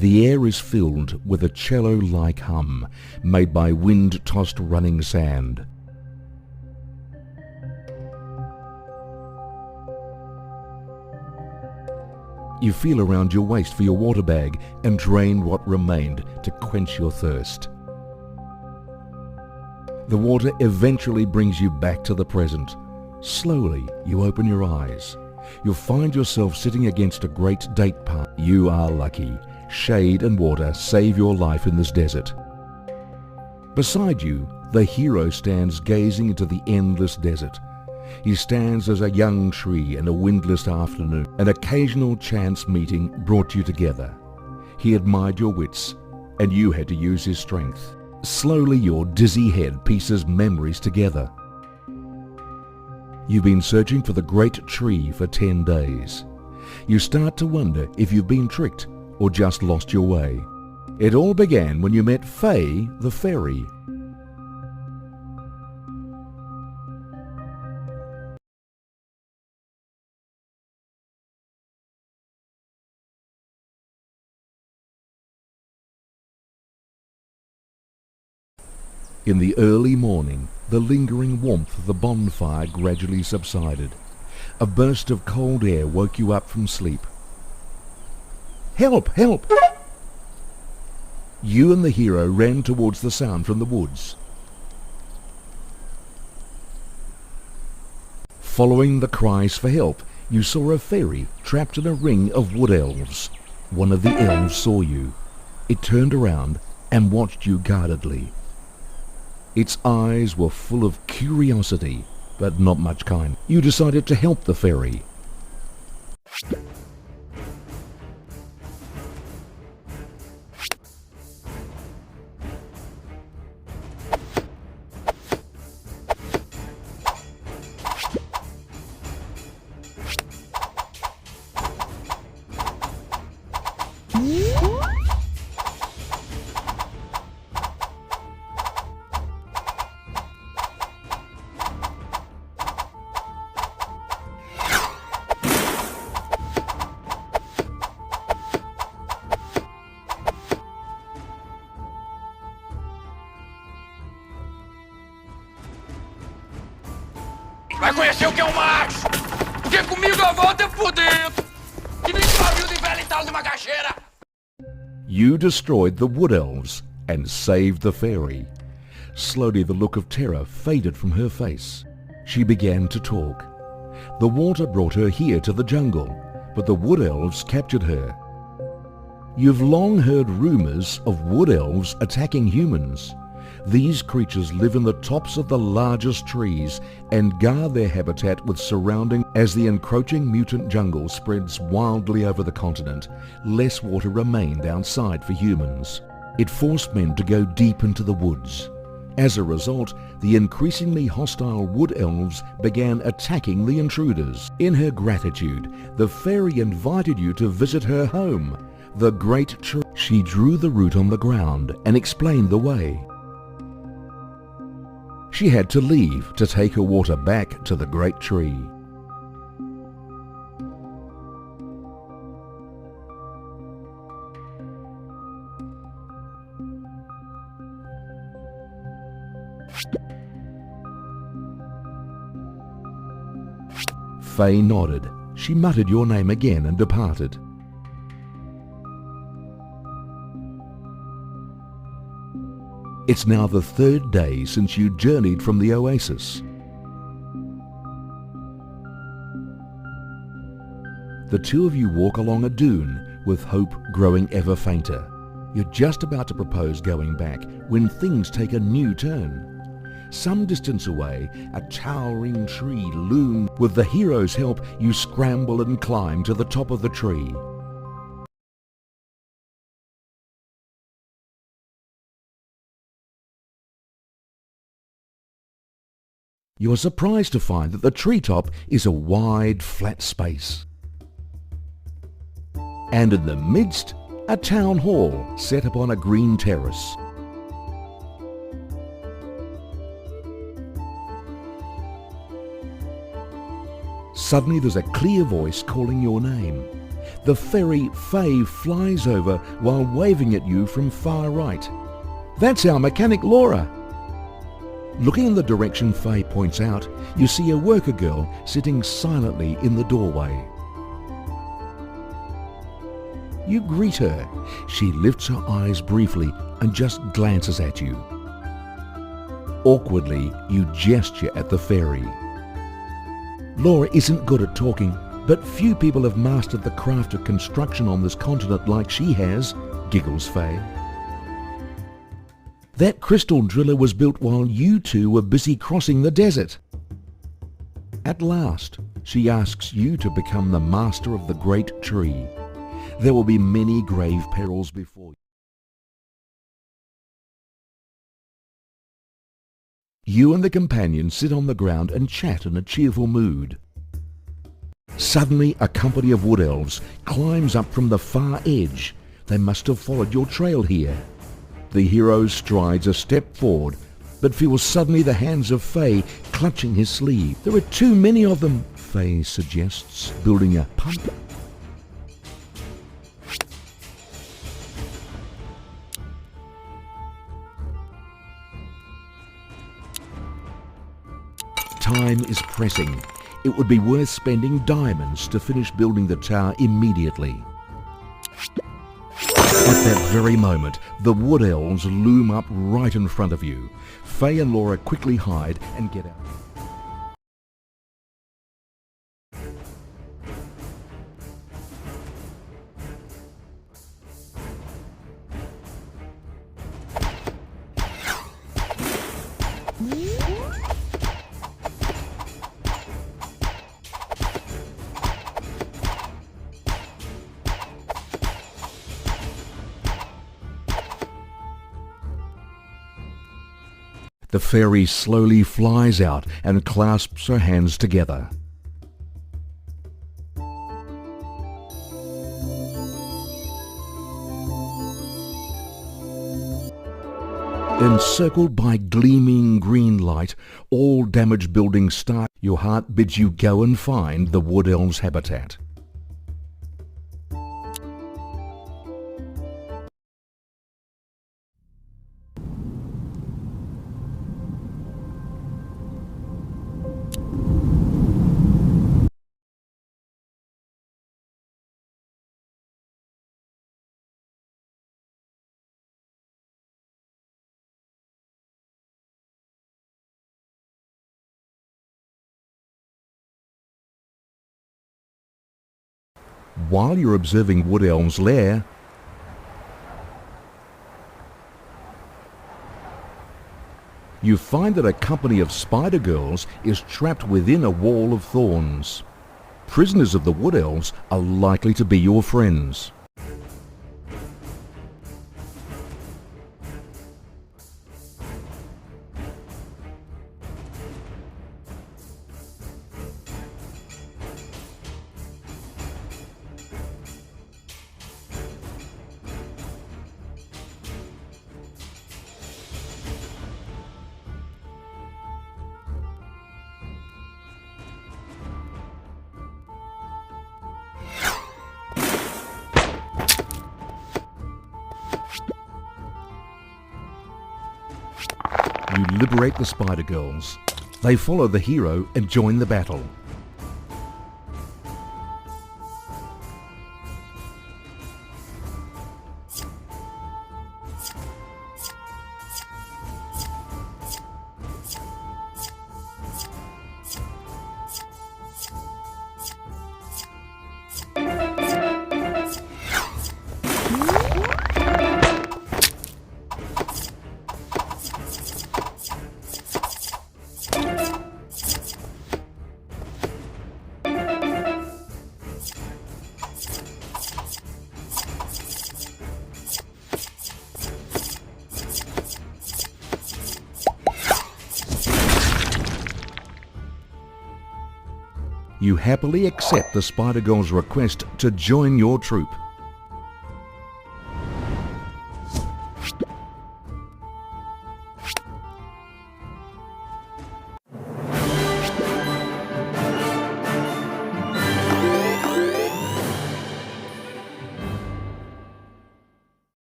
The air is filled with a cello-like hum made by wind-tossed running sand. You feel around your waist for your water bag and drain what remained to quench your thirst. The water eventually brings you back to the present. Slowly, you open your eyes. You'll find yourself sitting against a great date palm. You are lucky. Shade and water save your life in this desert. Beside you, the hero stands gazing into the endless desert. He stands as a young tree in a windless afternoon. An occasional chance meeting brought you together. He admired your wits, and you had to use his strength. Slowly, your dizzy head pieces memories together. You've been searching for the great tree for 10 days. You start to wonder if you've been tricked or just lost your way. It all began when you met Faye the fairy. In the early morning, the lingering warmth of the bonfire gradually subsided. A burst of cold air woke you up from sleep. Help! Help! You and the hero ran towards the sound from the woods. Following the cries for help, you saw a fairy trapped in a ring of wood elves. One of the elves saw you. It turned around and watched you guardedly. Its eyes were full of curiosity, but not much kind. You decided to help the fairy. Vai conhecer o que é um macho! Porque comigo a volta é por dentro! Que nem pavio de velho e tal de macaxeira! You destroyed the wood elves and saved the fairy. Slowly the look of terror faded from her face. She began to talk. The water brought her here to the jungle, but the wood elves captured her. You've long heard rumors of wood elves attacking humans. These creatures live in the tops of the largest trees and guard their habitat with surrounding. As the encroaching mutant jungle spreads wildly over the continent, less water remained outside for humans. It forced men to go deep into the woods. As a result, the increasingly hostile wood elves began attacking the intruders. In her gratitude, the fairy invited you to visit her home, the great tree. She drew the route on the ground and explained the way. She had to leave to take her water back to the great tree. Faye nodded. She muttered your name again and departed. It's now the third day since you journeyed from the oasis. The two of you walk along a dune with hope growing ever fainter. You're just about to propose going back when things take a new turn. Some distance away, a towering tree looms. With the hero's help, you scramble and climb to the top of the tree. You are surprised to find that the treetop is a wide, flat space. And in the midst, a town hall set upon a green terrace. Suddenly there's a clear voice calling your name. the fairy Faye flies over while waving at you from far right. That's our mechanic Laura. Looking in the direction Faye points out, you see a worker girl sitting silently in the doorway. You greet her. She lifts her eyes briefly and just glances at you. Awkwardly, you gesture at the fairy. Laura isn't good at talking, but few people have mastered the craft of construction on this continent like she has, giggles Faye. That crystal driller was built while you two were busy crossing the desert. At last, she asks you to become the master of the great tree. There will be many grave perils before you. You and the companion sit on the ground and chat in a cheerful mood. Suddenly, a company of wood elves climbs up from the far edge. They must have followed your trail here. The hero strides a step forward, but feels suddenly the hands of Faye clutching his sleeve. There are too many of them, Faye suggests, building a pump. Time is pressing. It would be worth spending diamonds to finish building the tower immediately. At that very moment, the wood elves loom up right in front of you. Faye and Laura quickly hide and get out. The fairy slowly flies out and clasps her hands together. Encircled by gleaming green light, all damaged buildings start. Your heart bids you go and find the wood elves' habitat. While you're observing Wood Elm's lair, you find that a company of spider girls is trapped within a wall of thorns. Prisoners of the Wood Elves are likely to be your friends. You liberate the Spider Girls. They follow the hero and join the battle. You happily accept the Spider Girl's request to join your troop.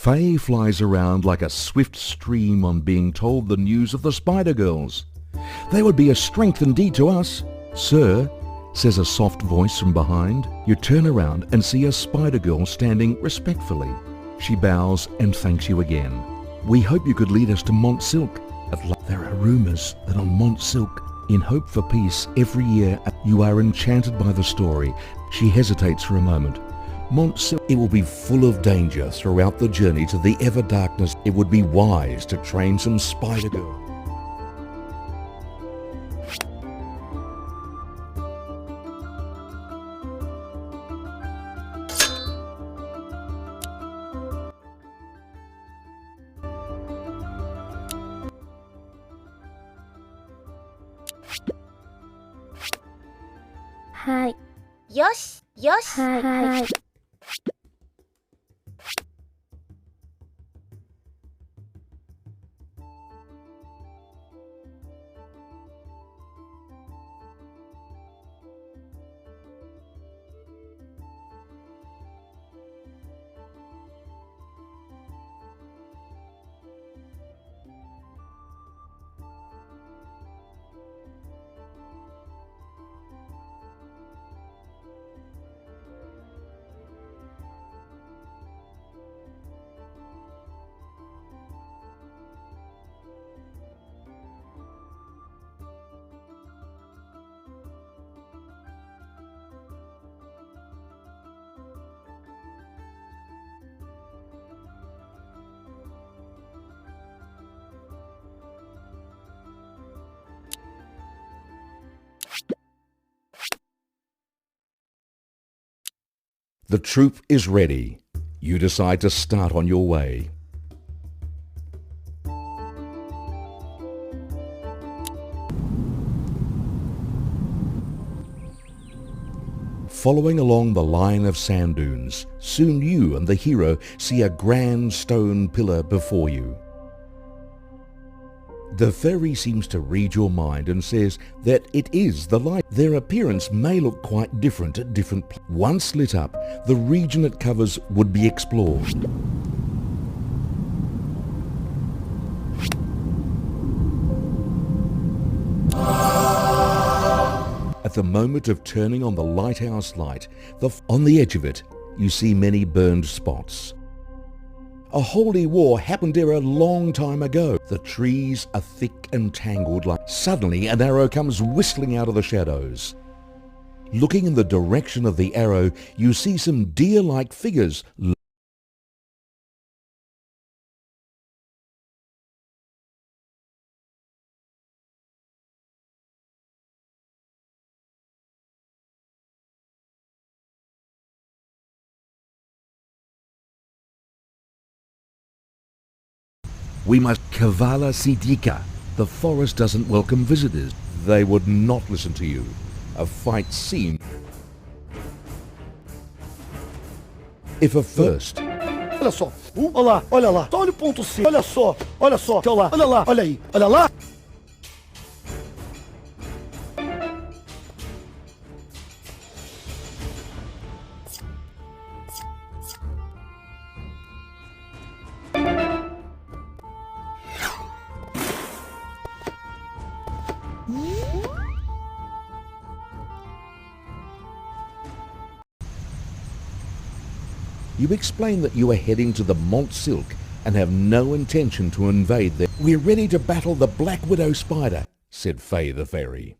Faye flies around like a swift stream on being told the news of the Spider Girls. They would be a strength indeed to us, sir, says a soft voice from behind. You turn around and see a Spider Girl standing respectfully. She bows and thanks you again. We hope you could lead us to Mont Silk. There are rumours that on Mont Silk, in Hope for Peace, every year you are enchanted by the story. She hesitates for a moment. Mont Silk, it will be full of danger throughout the journey to the ever darkness. It would be wise to train some Spider Girls. Hi. Yosh. Yosh. Hi. The troop is ready. You decide to start on your way. Following along the line of sand dunes, soon you and the hero see a grand stone pillar before you. The fairy seems to read your mind and says that it is the light. Their appearance may look quite different at different places. Once lit up, the region it covers would be explored. At the moment of turning on the lighthouse light, on the edge of it, you see many burned spots. A holy war happened here a long time ago. The trees are thick and tangled like... Suddenly an arrow comes whistling out of the shadows. Looking in the direction of the arrow, you see some deer-like figures. We must Kavala Sidika. The forest doesn't welcome visitors. They would not listen to you. A fight seemed... If a first... Olha só. Olha lá, olha lá. Só olha o ponto C. Olha só, olha só. Olha lá, olha lá, olha aí. Olha lá. You explain that you are heading to the Mont Silk and have no intention to invade them. We're ready to battle the Black Widow Spider, said Faye the Fairy.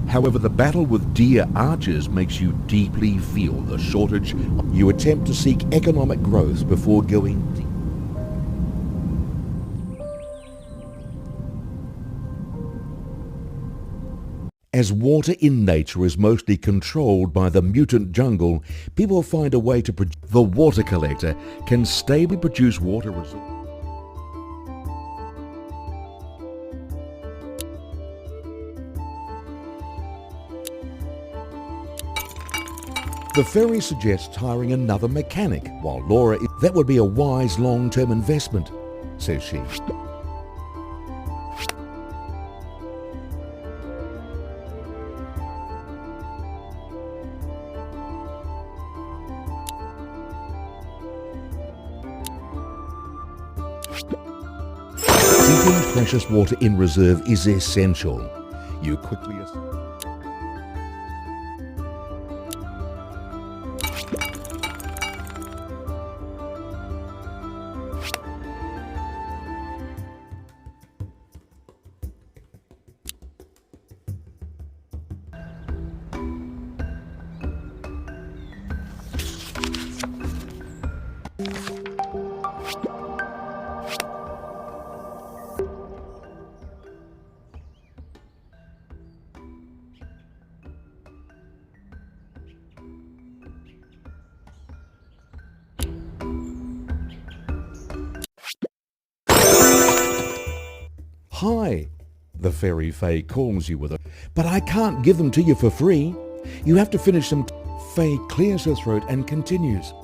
However, the battle with deer archers makes you deeply feel the shortage. You attempt to seek economic growth before going deep. As water in nature is mostly controlled by the mutant jungle, people find a way to produce. The water collector can stably produce water resources. The fairy suggests hiring another mechanic, while Laura is... That would be a wise long-term investment, says she. Keeping precious water in reserve is essential. You quickly... Hi, the fairy Faye calls you with a... But I can't give them to you for free. You have to finish them. Faye clears her throat and continues.